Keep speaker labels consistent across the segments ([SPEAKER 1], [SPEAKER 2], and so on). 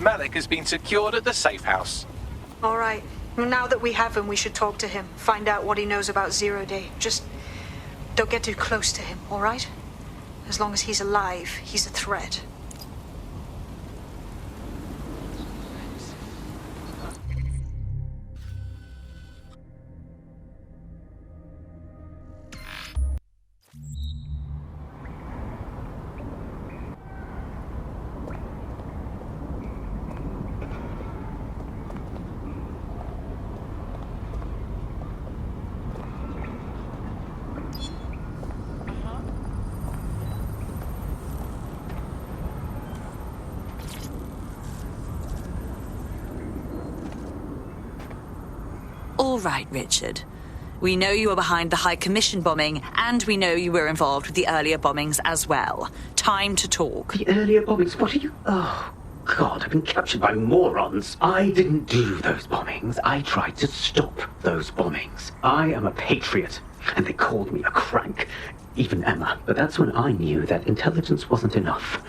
[SPEAKER 1] Malik has been secured at the safe house.
[SPEAKER 2] All right. Now that we have him, we should talk to him. Find out what he knows about Zero Day. Just don't get too close to him, all right? As long as he's alive, he's a threat.
[SPEAKER 3] All right, Richard. We know you were behind the High Commission bombing, and we know you were involved with the earlier bombings as well. Time to talk.
[SPEAKER 4] The earlier bombings? What are you... Oh, God, I've been captured by morons. I didn't do those bombings. I tried to stop those bombings. I am a patriot, and they called me a crank. Even Emma. But that's when I knew that intelligence wasn't enough.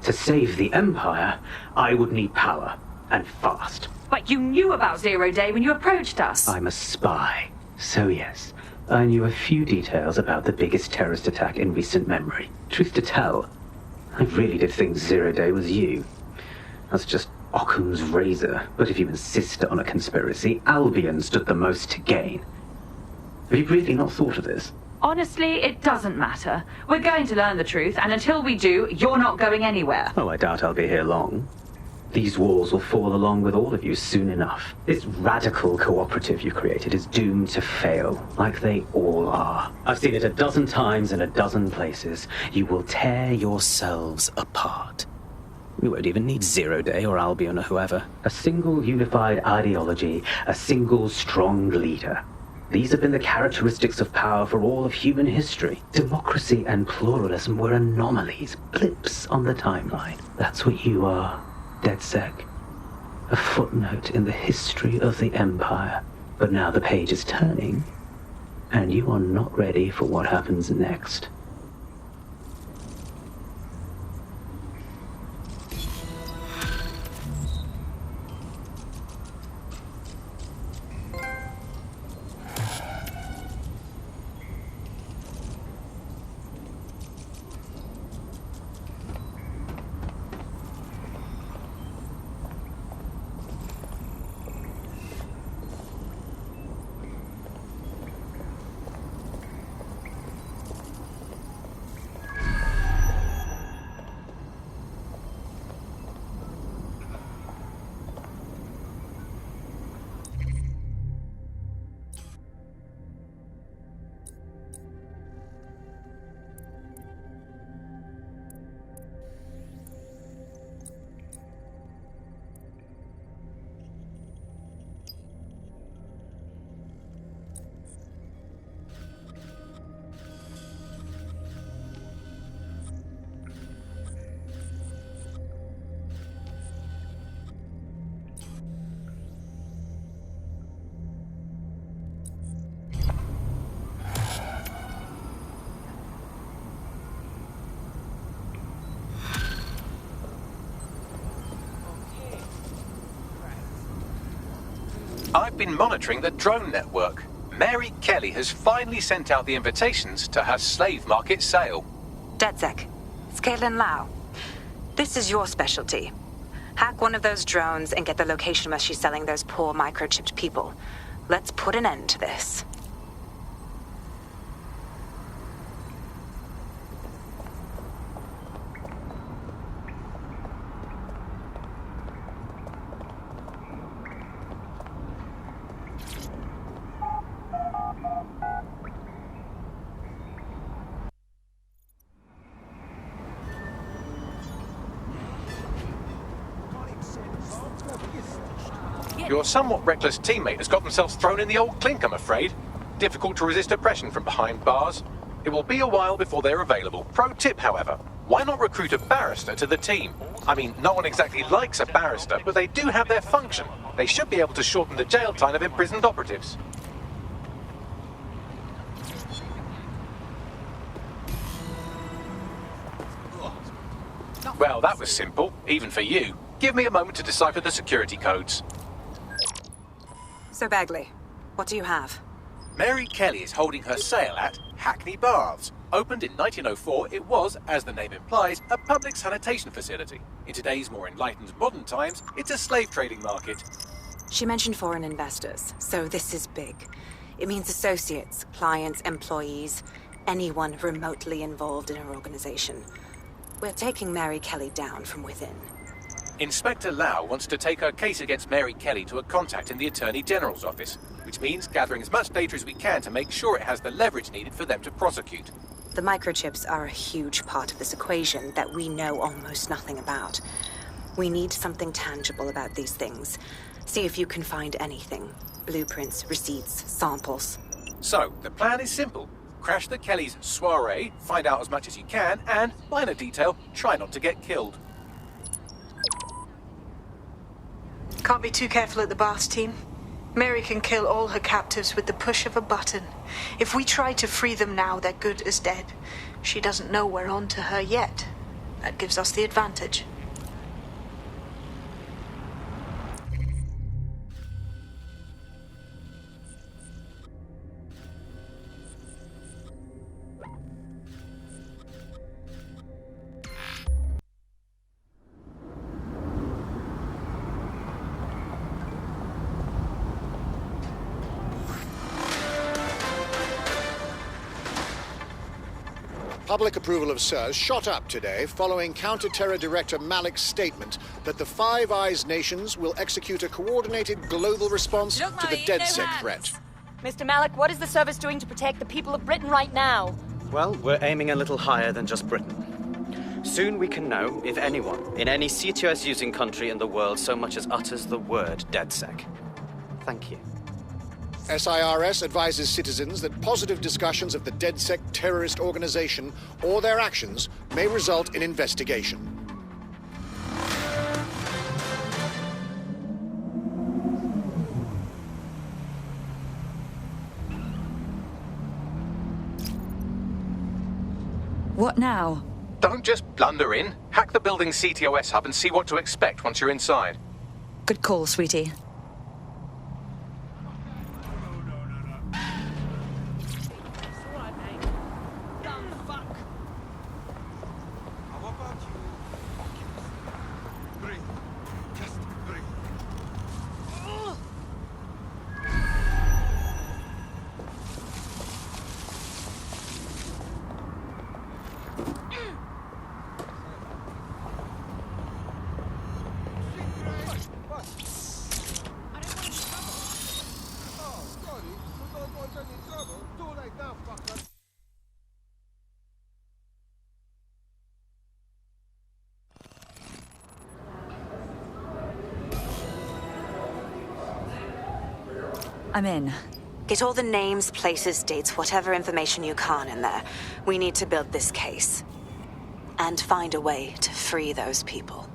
[SPEAKER 4] To save the Empire, I would need power, and fast.
[SPEAKER 3] But you knew about Zero Day when you approached us.
[SPEAKER 4] I'm a spy. So yes, I knew a few details about the biggest terrorist attack in recent memory. Truth to tell, I really did think Zero Day was you. That's just Occam's razor. But if you insist on a conspiracy, Albion stood the most to gain. Have you really not thought of this?
[SPEAKER 3] Honestly, it doesn't matter. We're going to learn the truth, and until we do, you're not going anywhere.
[SPEAKER 4] Oh, I doubt I'll be here long. These walls will fall along with all of you soon enough. This radical cooperative you created is doomed to fail, like they all are. I've seen it a dozen times in a dozen places. You will tear yourselves apart. We won't even need Zero Day or Albion or whoever. A single unified ideology, a single strong leader. These have been the characteristics of power for all of human history. Democracy and pluralism were anomalies, blips on the timeline. That's what you are. DedSec. A footnote in the history of the Empire. But now the page is turning, and you are not ready for what happens next.
[SPEAKER 1] I've been monitoring the drone network. Mary Kelley has finally sent out the invitations to her slave market sale.
[SPEAKER 5] DedSec, Scalan Lau. This is your specialty. Hack one of those drones and get the location where she's selling those poor microchipped people. Let's put an end to this.
[SPEAKER 1] Your somewhat reckless teammate has got themselves thrown in the old clink, I'm afraid. Difficult to resist oppression from behind bars. It will be a while before they're available. Pro tip, however, why not recruit a barrister to the team? I mean, no one exactly likes a barrister, but they do have their function. They should be able to shorten the jail time of imprisoned operatives. Well, that was simple, even for you. Give me a moment to decipher the security codes.
[SPEAKER 5] So, Bagley, what do you have?
[SPEAKER 1] Mary Kelley is holding her sale at Hackney Baths. Opened in 1904, it was, as the name implies, a public sanitation facility. In today's more enlightened modern times, it's a slave trading market.
[SPEAKER 5] She mentioned foreign investors, so this is big. It means associates, clients, employees, anyone remotely involved in her organization. We're taking Mary Kelley down from within.
[SPEAKER 1] Inspector Lau wants to take her case against Mary Kelley to a contact in the Attorney General's office, which means gathering as much data as we can to make sure it has the leverage needed for them to prosecute.
[SPEAKER 5] The microchips are a huge part of this equation that we know almost nothing about. We need something tangible about these things. See if you can find anything. Blueprints, receipts, samples.
[SPEAKER 1] So, the plan is simple. Crash the Kellys' soiree, find out as much as you can, and, minor detail, try not to get killed.
[SPEAKER 2] Can't be too careful at the Baths team. Mary can kill all her captives with the push of a button. If we try to free them now, they're good as dead. She doesn't know we're on to her yet. That gives us the advantage.
[SPEAKER 6] Public approval of SIRS shot up today following Counter-Terror Director Malik's statement that the Five Eyes nations will execute a coordinated global response
[SPEAKER 7] Look,
[SPEAKER 6] to the
[SPEAKER 7] Mummy,
[SPEAKER 6] DedSec
[SPEAKER 7] no hands.
[SPEAKER 6] threat.
[SPEAKER 7] Mr. Malik, what is the service doing to protect the people of Britain right now?
[SPEAKER 8] Well, we're aiming a little higher than just Britain. Soon we can know if anyone in any CTOS-using country in the world so much as utters the word DedSec. Thank you.
[SPEAKER 6] SIRS advises citizens that positive discussions of the DedSec terrorist organization or their actions may result in investigation.
[SPEAKER 3] What now?
[SPEAKER 1] Don't just blunder in. Hack the building's CTOS hub and see what to expect once you're inside.
[SPEAKER 3] Good call, sweetie. I'm in.
[SPEAKER 5] Get all the names, places, dates, whatever information you can in there. We need to build this case. And find a way to free those people.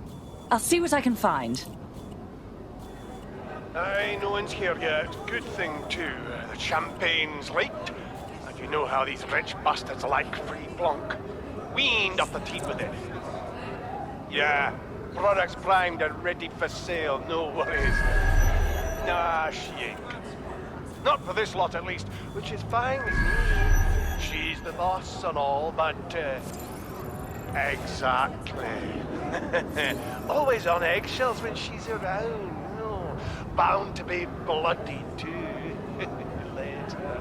[SPEAKER 3] I'll see what I can find.
[SPEAKER 9] Aye, no one's here yet. Good thing, too. The champagne's late. And you know how these rich bastards like free blanc. Weaned off the teeth with it. Yeah, products primed and ready for sale, no worries. Nah, she ain't. Not for this lot, at least, which is fine with me. She's the boss and all, but, exactly. Always on eggshells when she's around. No, bound to be bloody, too. Later.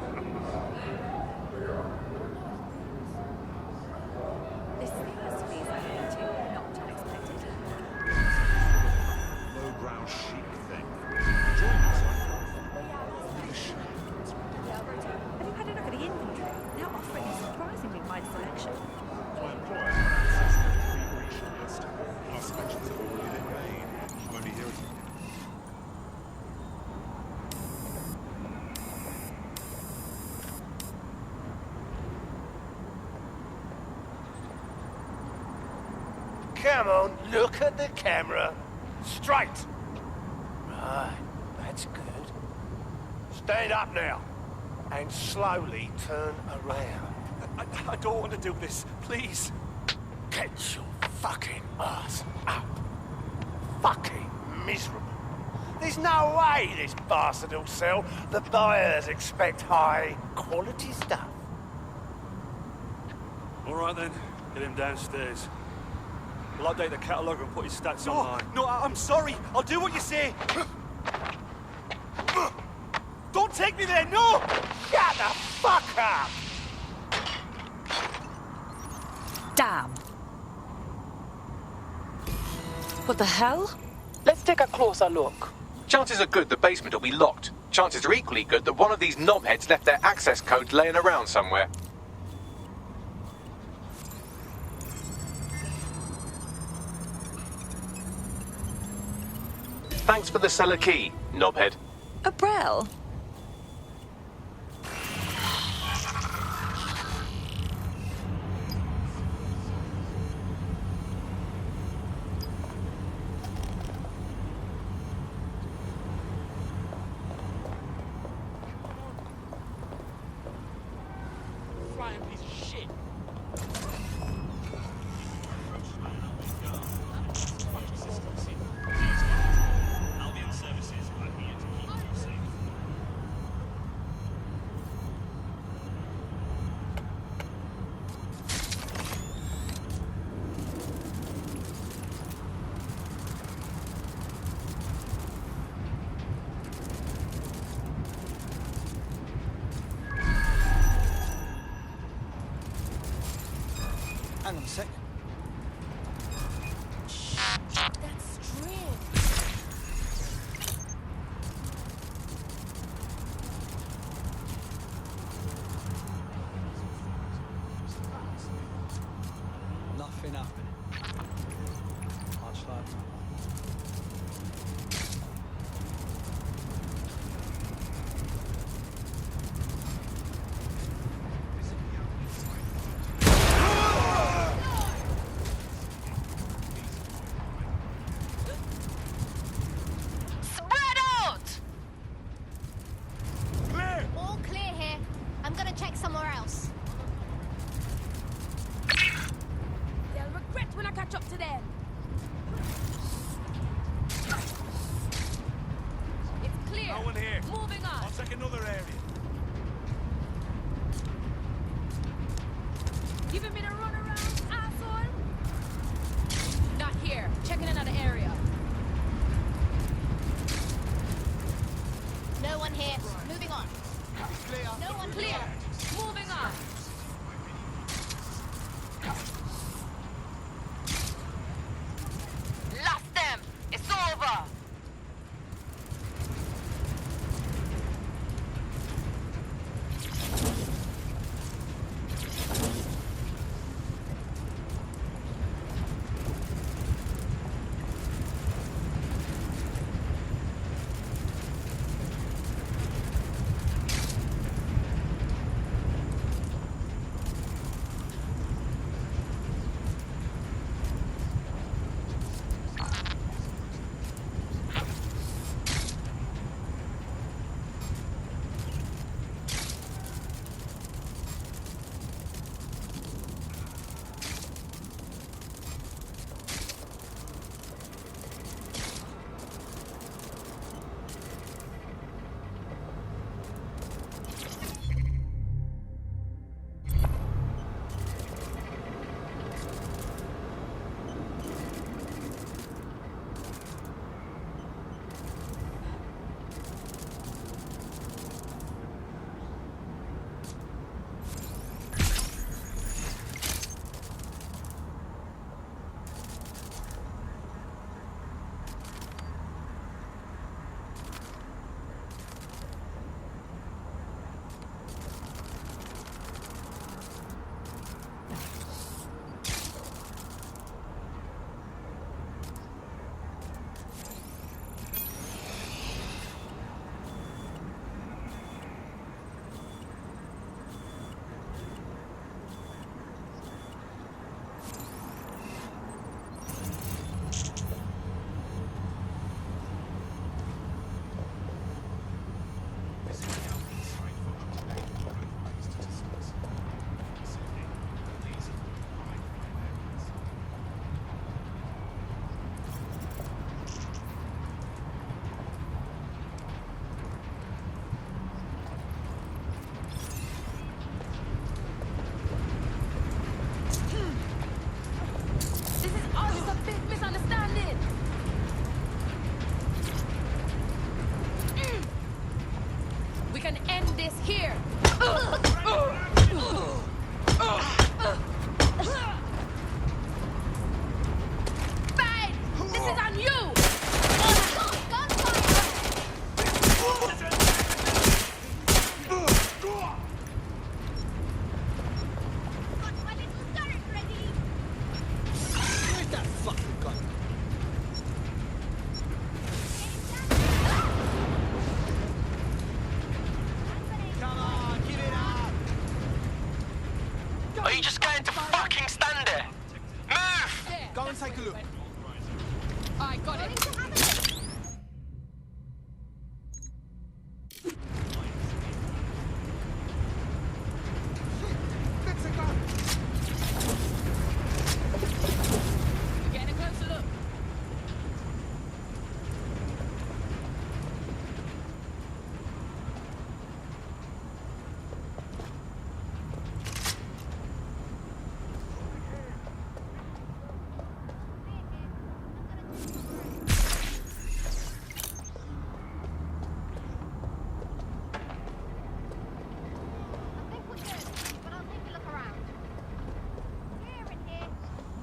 [SPEAKER 3] This has to be not unexpected.
[SPEAKER 10] Lowbrow chic thing. Join us.
[SPEAKER 3] Have you had a look at the inventory? They're offering a surprisingly wide selection.
[SPEAKER 10] My employer access to the pre-creation list. Plus mentions have already been made. I'm only here as
[SPEAKER 9] Come on, look at the camera. Straight. Right, that's good. Stand up now. And slowly turn around.
[SPEAKER 10] I don't want to do this. Please.
[SPEAKER 9] Get your fucking ass up. fucking miserable. There's no way this bastard will sell. The buyers expect high quality stuff.
[SPEAKER 11] All right then, get him downstairs. We'll update the catalogue and put his stats online.
[SPEAKER 12] No, I'm sorry. I'll do what you say. Don't take me there, no!
[SPEAKER 9] Shut the fuck up!
[SPEAKER 3] Damn. What the hell?
[SPEAKER 13] Let's take a closer look.
[SPEAKER 1] Chances are good the basement will be locked. Chances are equally good that one of these knobheads left their access code laying around somewhere. Thanks for the cellar key, knobhead.
[SPEAKER 3] A Brel?
[SPEAKER 12] Flying piece of shit.
[SPEAKER 10] Albion services are here to keep you safe.
[SPEAKER 12] Hang on a sec.
[SPEAKER 7] That's strange.
[SPEAKER 12] Nothing happening. Much like
[SPEAKER 7] Spread out!
[SPEAKER 9] Clear!
[SPEAKER 7] All clear here. I'm gonna check somewhere else. They'll regret when I catch up to them. It's clear.
[SPEAKER 9] No one here.
[SPEAKER 7] Moving on.
[SPEAKER 9] I'll check another area.
[SPEAKER 7] Giving me the runaround, asshole? Not here. Checking another area. No one here. Moving on. No one clear. Moving on. Lost them. It's over. I got it. Getting a closer look.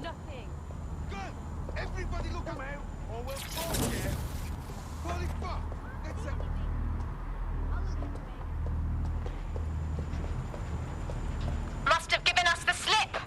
[SPEAKER 7] Nothing.
[SPEAKER 10] Good! Everybody look around, or we'll fall here. Holy fuck! That's a...
[SPEAKER 5] Must have given us the slip.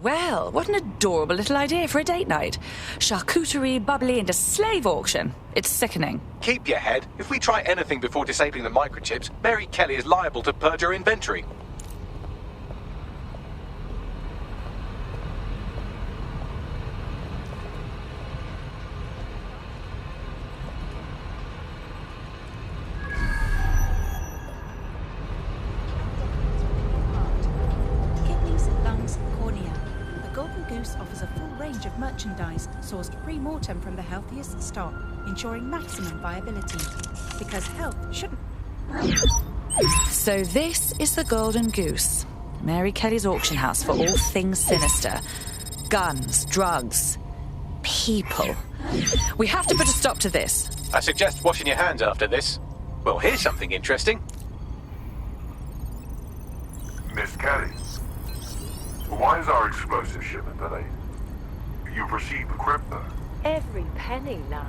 [SPEAKER 3] Well, what an adorable little idea for a date night. Charcuterie, bubbly, and a slave auction. It's sickening.
[SPEAKER 1] Keep your head. If we try anything before disabling the microchips, Mary Kelley is liable to purge her inventory.
[SPEAKER 14] Kidneys, lungs, cornea. The Golden Goose offers a full range of merchandise sourced pre-mortem from the healthiest stock, ensuring maximum viability. Because health shouldn't...
[SPEAKER 3] So this is the Golden Goose. Mary Kelley's auction house for all things sinister. Guns, drugs, people. We have to put a stop to this.
[SPEAKER 1] I suggest washing your hands after this. Well, here's something interesting.
[SPEAKER 15] Miss Kelley, why is our explosive shipment delayed? You've received the crypto.
[SPEAKER 16] Every penny, love.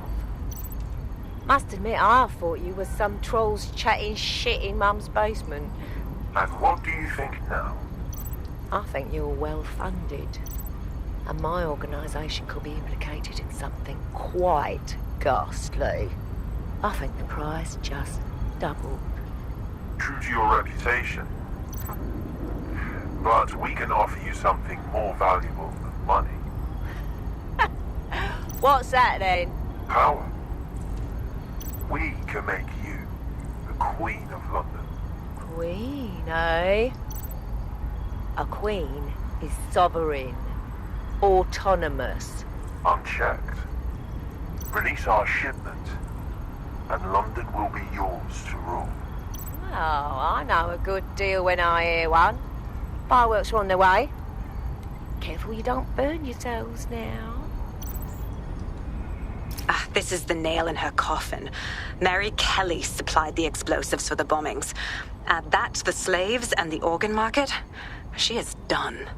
[SPEAKER 16] Must admit, I thought you were some trolls chatting shit in Mum's basement.
[SPEAKER 15] And what do you think now?
[SPEAKER 16] I think you're well funded. And my organisation could be implicated in something quite ghastly. I think the price just doubled.
[SPEAKER 15] True to your reputation. But we can offer you something more valuable than money.
[SPEAKER 16] What's that then?
[SPEAKER 15] Power. We can make you the Queen of London.
[SPEAKER 16] Queen, eh? A queen is sovereign, autonomous.
[SPEAKER 15] Unchecked. Release our shipment, and London will be yours to rule.
[SPEAKER 16] Oh, I know a good deal when I hear one. Fireworks are on their way. Careful you don't burn yourselves now.
[SPEAKER 5] Ah, this is the nail in her coffin. Mary Kelley supplied the explosives for the bombings. Add that to the slaves and the organ market, she is done.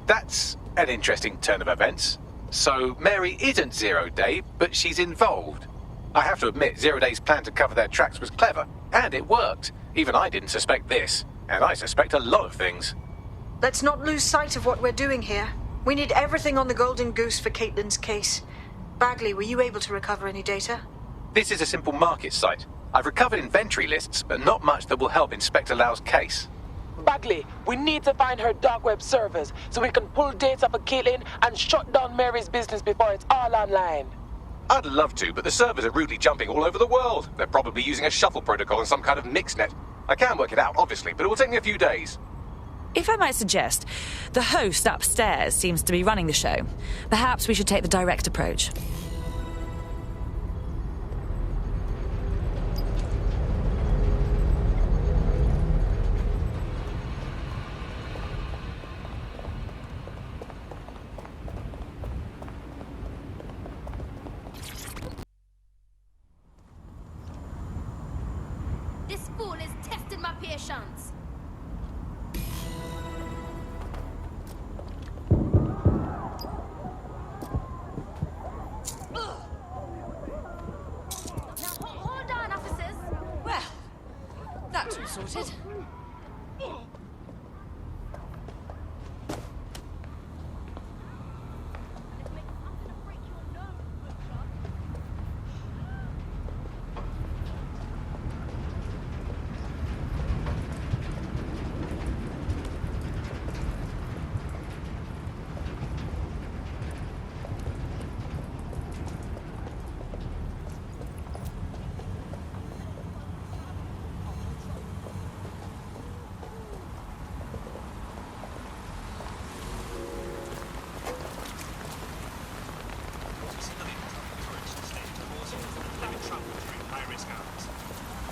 [SPEAKER 1] That's an interesting turn of events. So Mary isn't Zero Day, but she's involved. I have to admit, Zero Day's plan to cover their tracks was clever, and it worked. Even I didn't suspect this, and I suspect a lot of things.
[SPEAKER 2] Let's not lose sight of what we're doing here. We need everything on the Golden Goose for Caitlin's case. Bagley, were you able to recover any data?
[SPEAKER 1] This is a simple market site. I've recovered inventory lists, but not much that will help Inspector Lau's case.
[SPEAKER 13] Bagley, we need to find her dark web servers so we can pull data for Caitlin and shut down Mary's business before it's all online.
[SPEAKER 1] I'd love to, but the servers are rudely jumping all over the world. They're probably using a shuffle protocol and some kind of mixnet. I can work it out, obviously, but it will take me a few days.
[SPEAKER 3] If I might suggest, the host upstairs seems to be running the show. Perhaps we should take the direct approach.
[SPEAKER 7] fool is testing my patience. Now hold on, officers.
[SPEAKER 3] Well, that's all sorted.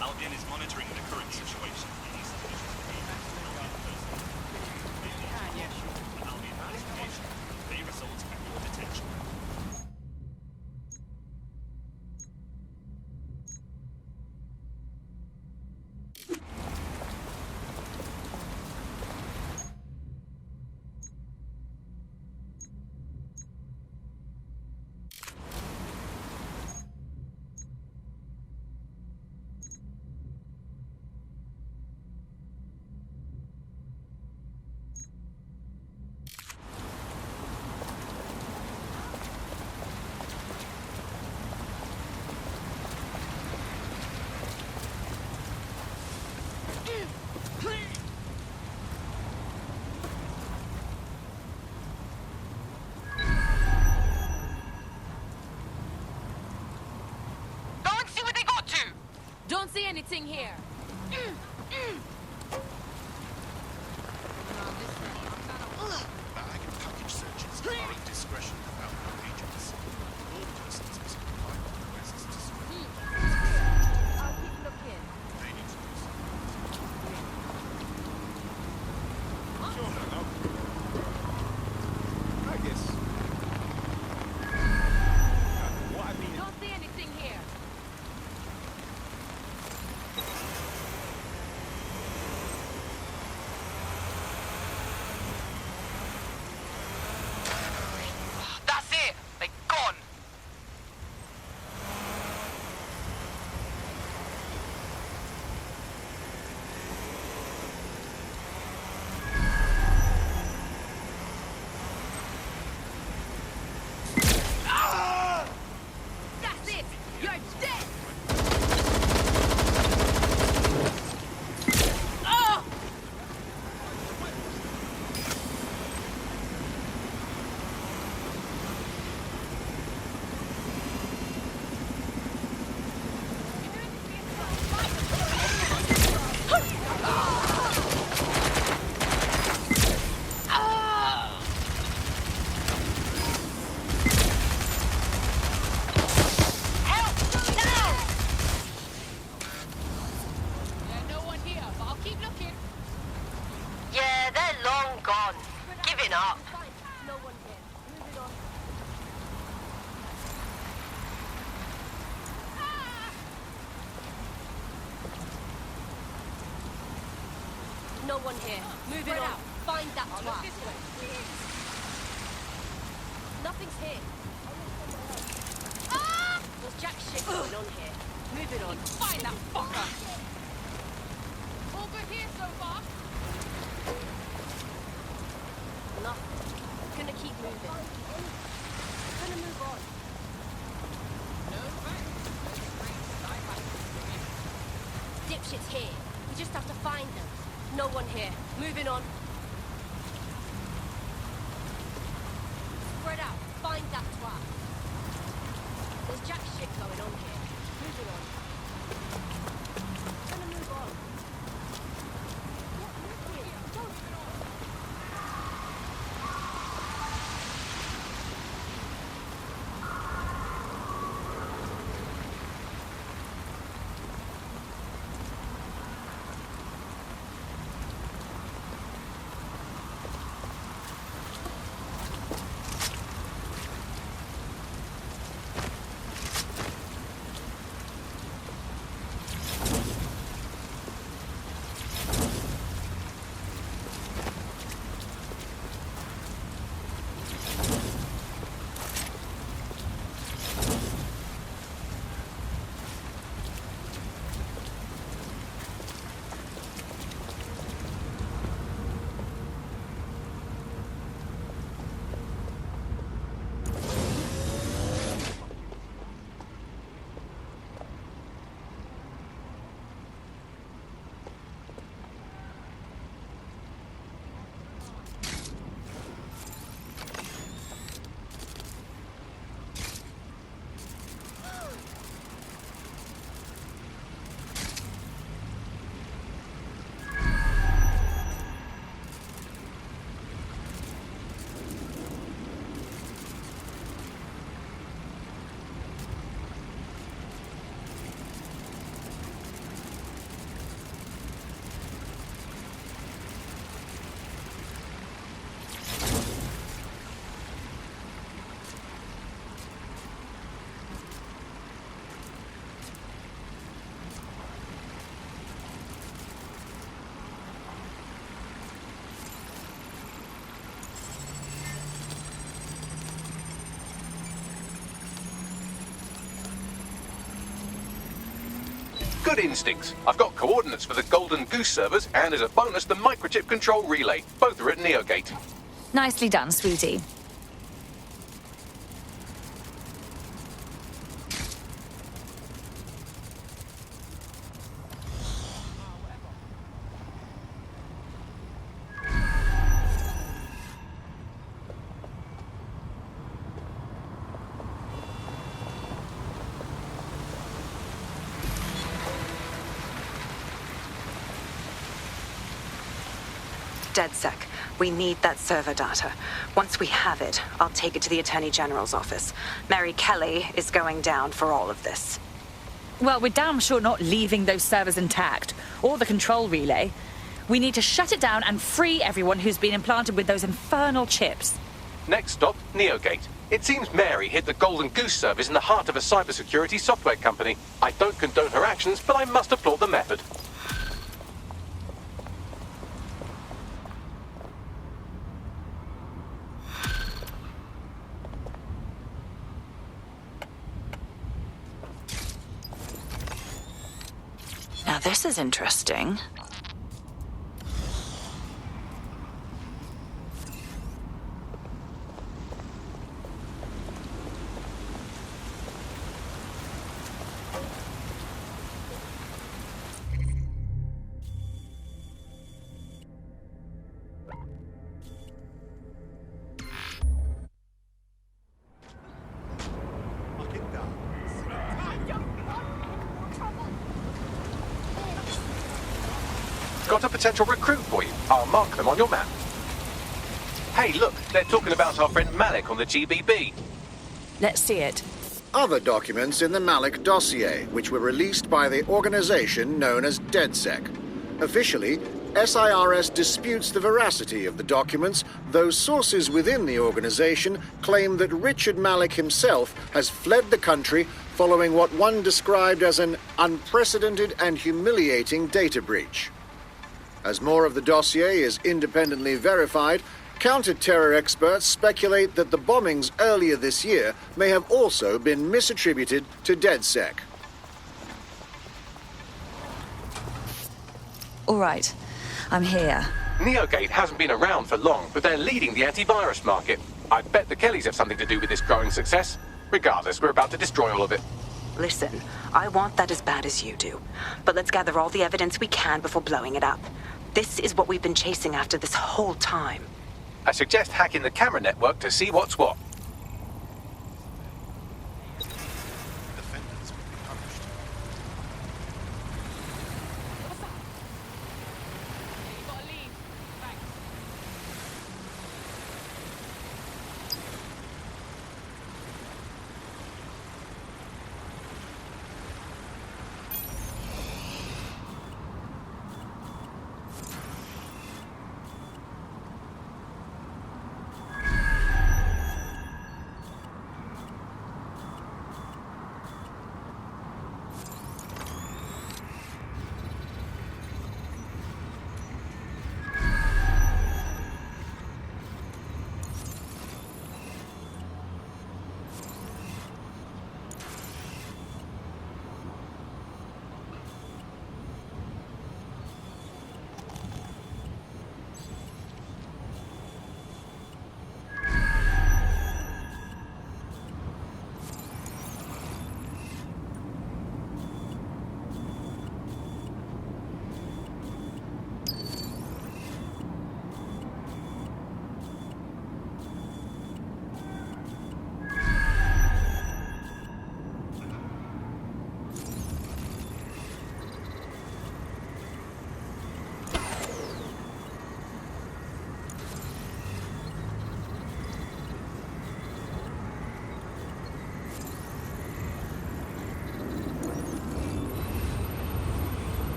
[SPEAKER 17] Albion is monitoring the current situation. Albion investigation may result in your detention.
[SPEAKER 7] Don't see anything here.
[SPEAKER 10] Bag and package searches are at discretion of outbound agents. All persons must comply with requests to surrender.
[SPEAKER 7] I'll keep looking.
[SPEAKER 10] They need to do so. Sure, no. I guess. What I mean.
[SPEAKER 7] Don't see anything here.
[SPEAKER 13] That's it! They're gone!
[SPEAKER 7] That's it! You're dead! Oh! No one here, but I'll keep looking.
[SPEAKER 16] Yeah, they're long gone. Giving up.
[SPEAKER 7] No one here. Moving on. No one here. Moving on. Find that twat. Nothing's here. There's jack shit going on here. Moving on. Find that fucker. Over here so far. Nothing. Gonna keep moving. Gonna move on. No dipshits here. We just have to find them. No one here. Moving on. Spread out. Find that twat. There's jack shit going on here. Moving on. Gonna move on.
[SPEAKER 1] Good instincts. I've got coordinates for the Golden Goose servers, and as a bonus, the microchip control relay. Both are at Neogate.
[SPEAKER 3] Nicely done, sweetie.
[SPEAKER 5] DedSec, we need that server data. Once we have it, I'll take it to the Attorney General's office. Mary Kelley is going down for all of this.
[SPEAKER 3] Well, we're damn sure not leaving those servers intact, or the control relay. We need to shut it down and free everyone who's been implanted with those infernal chips.
[SPEAKER 1] Next stop, Neogate. It seems Mary hid the Golden Goose service in the heart of a cybersecurity software company. I don't condone her actions, but I must applaud the method.
[SPEAKER 3] Now this is interesting.
[SPEAKER 1] Got a potential recruit for you. I'll mark them on your map. Hey, look, they're talking about our friend Malik on the GBB.
[SPEAKER 3] Let's see it.
[SPEAKER 6] Other documents in the Malik dossier, which were released by the organization known as DedSec. Officially, SIRS disputes the veracity of the documents, though sources within the organization claim that Richard Malik himself has fled the country following what one described as an unprecedented and humiliating data breach. As more of the dossier is independently verified, counter-terror experts speculate that the bombings earlier this year may have also been misattributed to DedSec.
[SPEAKER 3] All right, I'm here.
[SPEAKER 1] Neogate hasn't been around for long, but they're leading the antivirus market. I bet the Kelleys have something to do with this growing success. Regardless, we're about to destroy all of it.
[SPEAKER 5] Listen, I want that as bad as you do. But let's gather all the evidence we can before blowing it up. This is what we've been chasing after this whole time.
[SPEAKER 1] I suggest hacking the camera network to see what's what.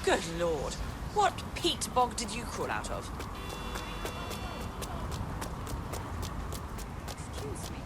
[SPEAKER 18] Good lord. What peat bog did you crawl out of?
[SPEAKER 7] Excuse me.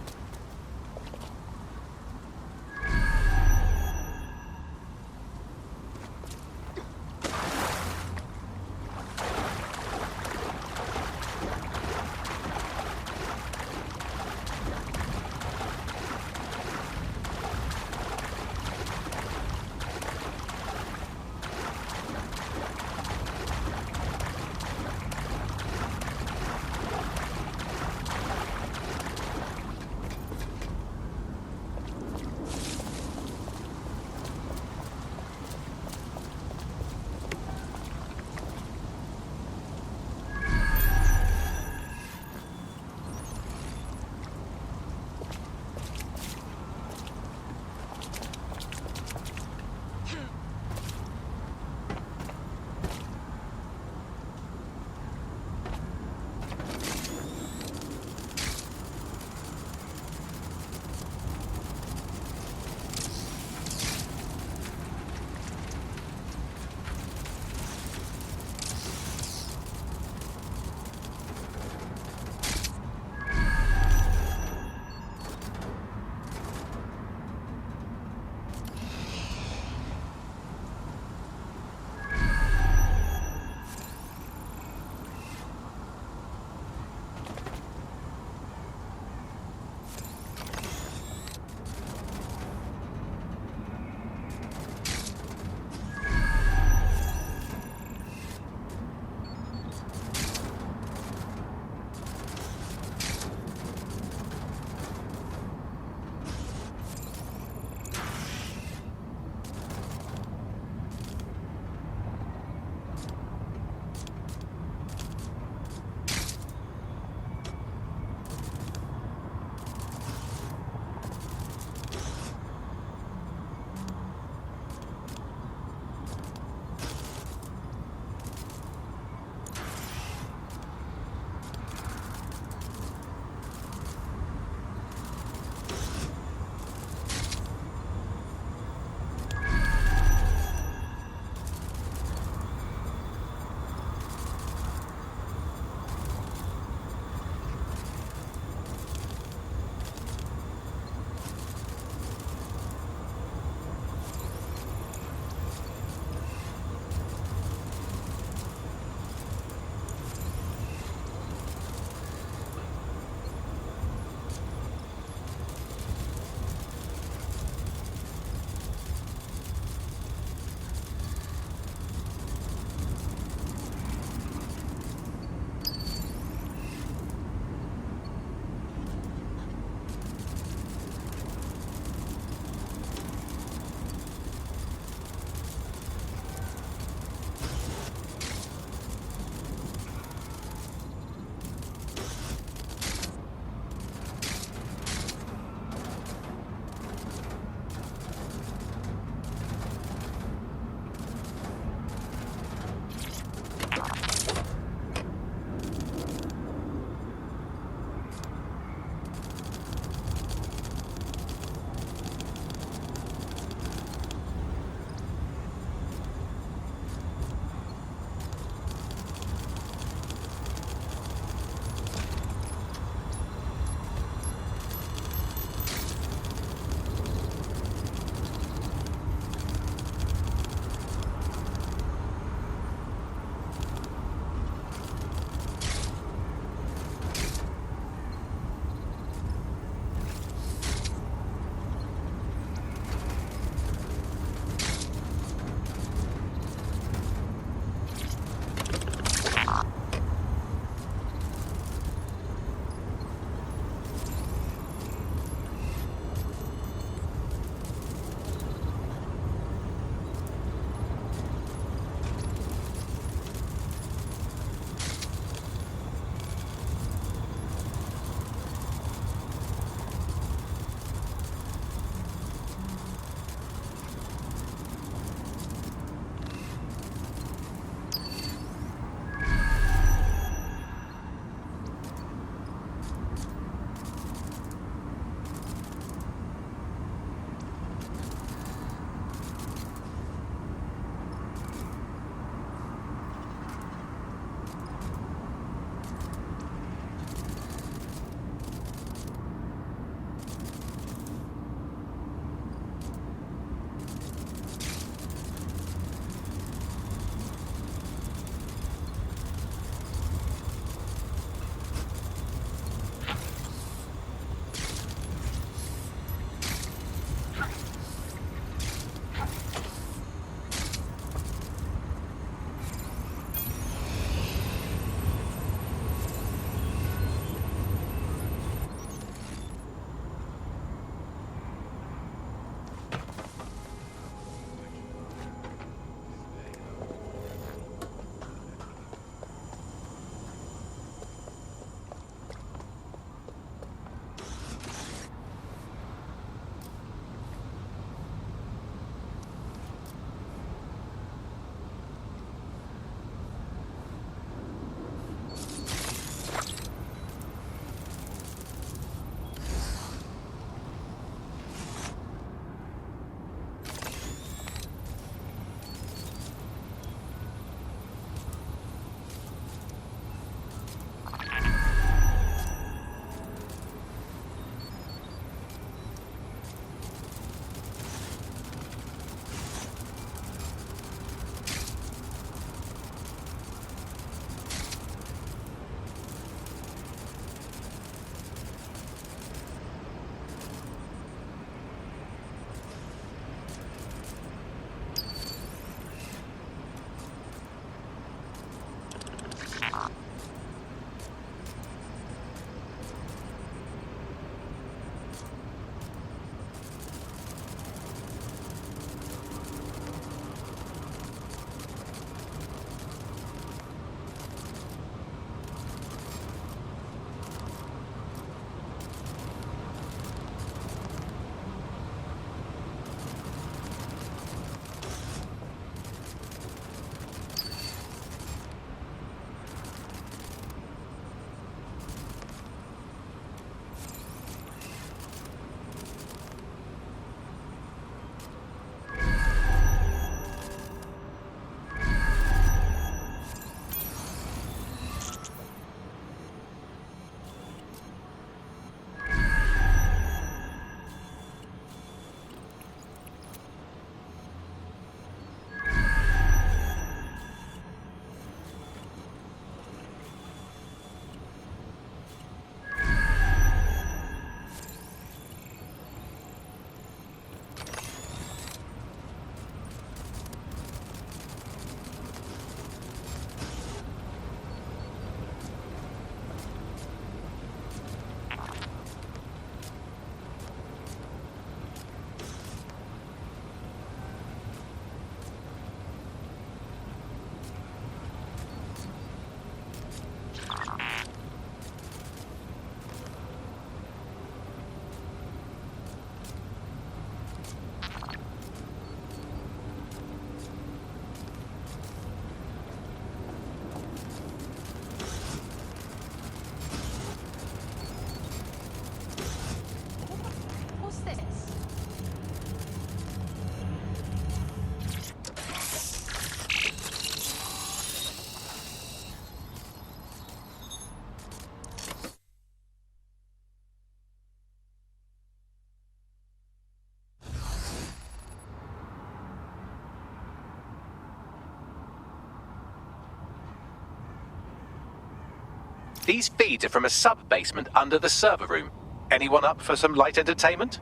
[SPEAKER 1] These feeds are from a sub-basement under the server room. Anyone up for some light entertainment?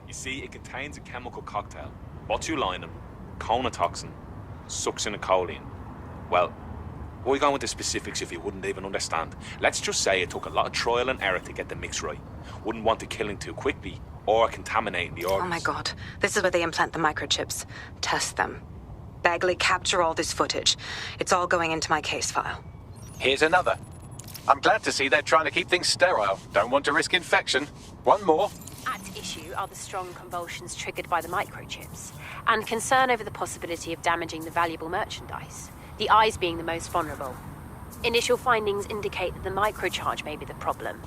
[SPEAKER 17] You see, it contains a chemical cocktail. Botulinum, conotoxin, succinylcholine. Well, why go into specifics if you wouldn't even understand? Let's just say it took a lot of trial and error to get the mix right. Wouldn't want to kill him too quickly, or contaminating the organs.
[SPEAKER 5] Oh my god. This is where they implant the microchips. Test them. Bagley, capture all this footage. It's all going into my case file.
[SPEAKER 1] Here's another. I'm glad to see they're trying to keep things sterile. Don't want to risk infection. One more.
[SPEAKER 19] At issue are the strong convulsions triggered by the microchips, and concern over the possibility of damaging the valuable merchandise, the eyes being the most vulnerable. Initial findings indicate that the microcharge may be the problem.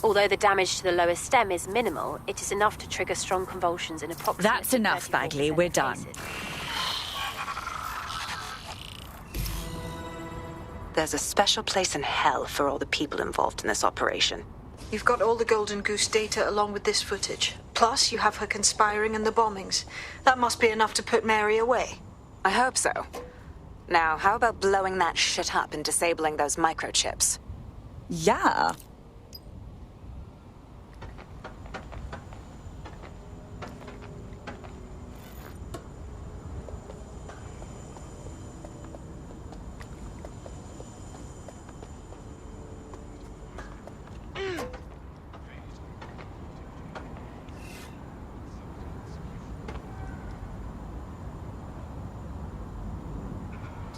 [SPEAKER 19] Although the damage to the lower stem is minimal, it is enough to trigger strong convulsions in approximately...
[SPEAKER 3] That's enough, Bagley. We're done.
[SPEAKER 5] There's a special place in hell for all the people involved in this operation.
[SPEAKER 2] You've got all the Golden Goose data along with this footage. Plus, you have her conspiring and the bombings. That must be enough to put Mary away.
[SPEAKER 5] I hope so. Now, how about blowing that shit up and disabling those microchips?
[SPEAKER 3] Yeah.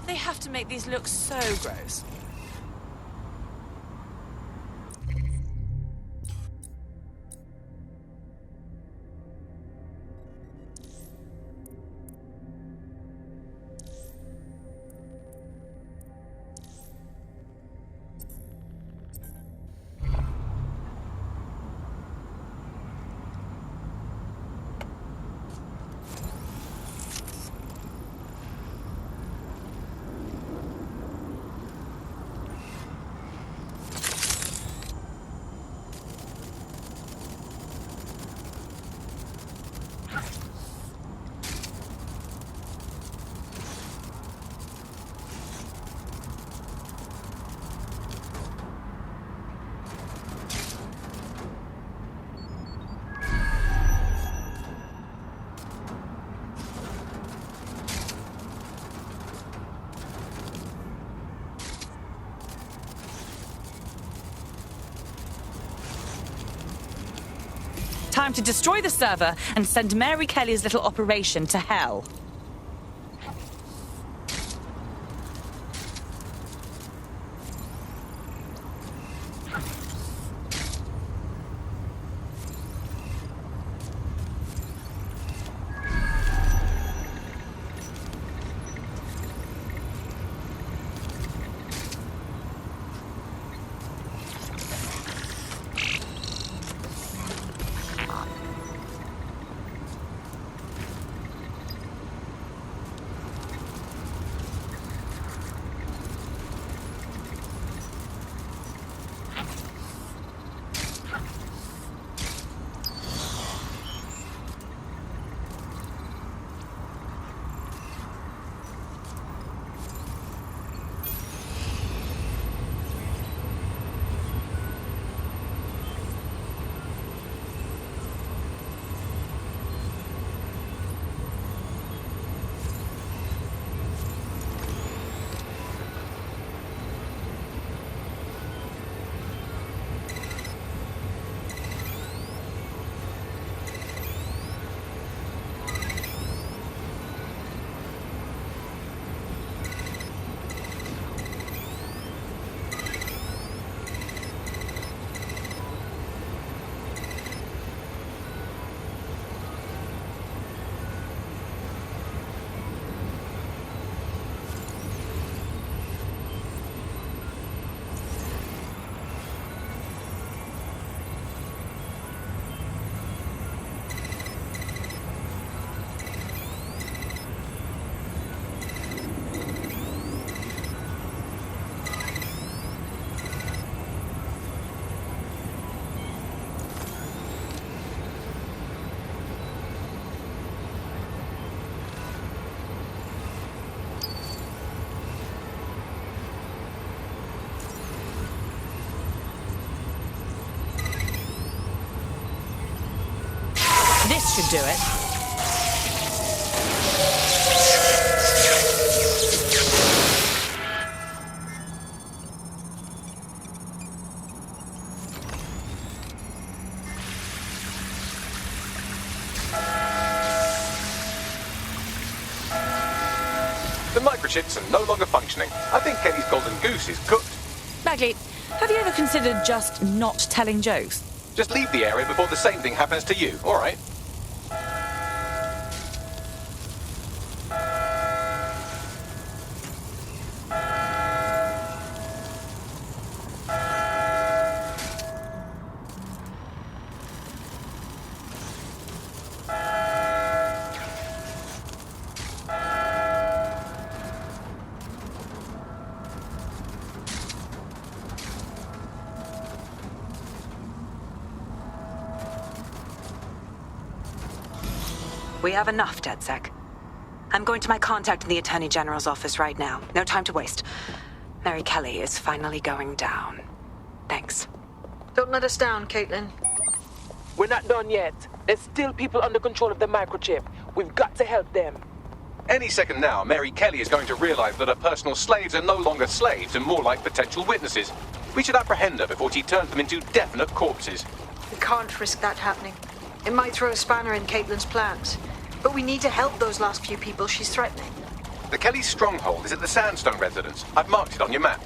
[SPEAKER 18] They have to make these look so gross.
[SPEAKER 3] Time to destroy the server and send Mary Kelley's little operation to hell. This should do it.
[SPEAKER 1] The microchips are no longer functioning. I think Kelley's golden goose is cooked.
[SPEAKER 3] Bagley, have you ever considered just not telling jokes?
[SPEAKER 1] Just leave the area before the same thing happens to you, all right?
[SPEAKER 5] We have enough, DedSec. I'm going to my contact in the Attorney General's office right now. No time to waste. Mary Kelley is finally going down. Thanks.
[SPEAKER 2] Don't let us down, Caitlin.
[SPEAKER 13] We're not done yet. There's still people under control of the microchip. We've got to help them.
[SPEAKER 1] Any second now, Mary Kelley is going to realize that her personal slaves are no longer slaves and more like potential witnesses. We should apprehend her before she turns them into definite corpses.
[SPEAKER 2] We can't risk that happening. It might throw a spanner in Caitlin's plans. But we need to help those last few people she's threatening.
[SPEAKER 1] The Kelley stronghold is at the Sandstone residence. I've marked it on your map.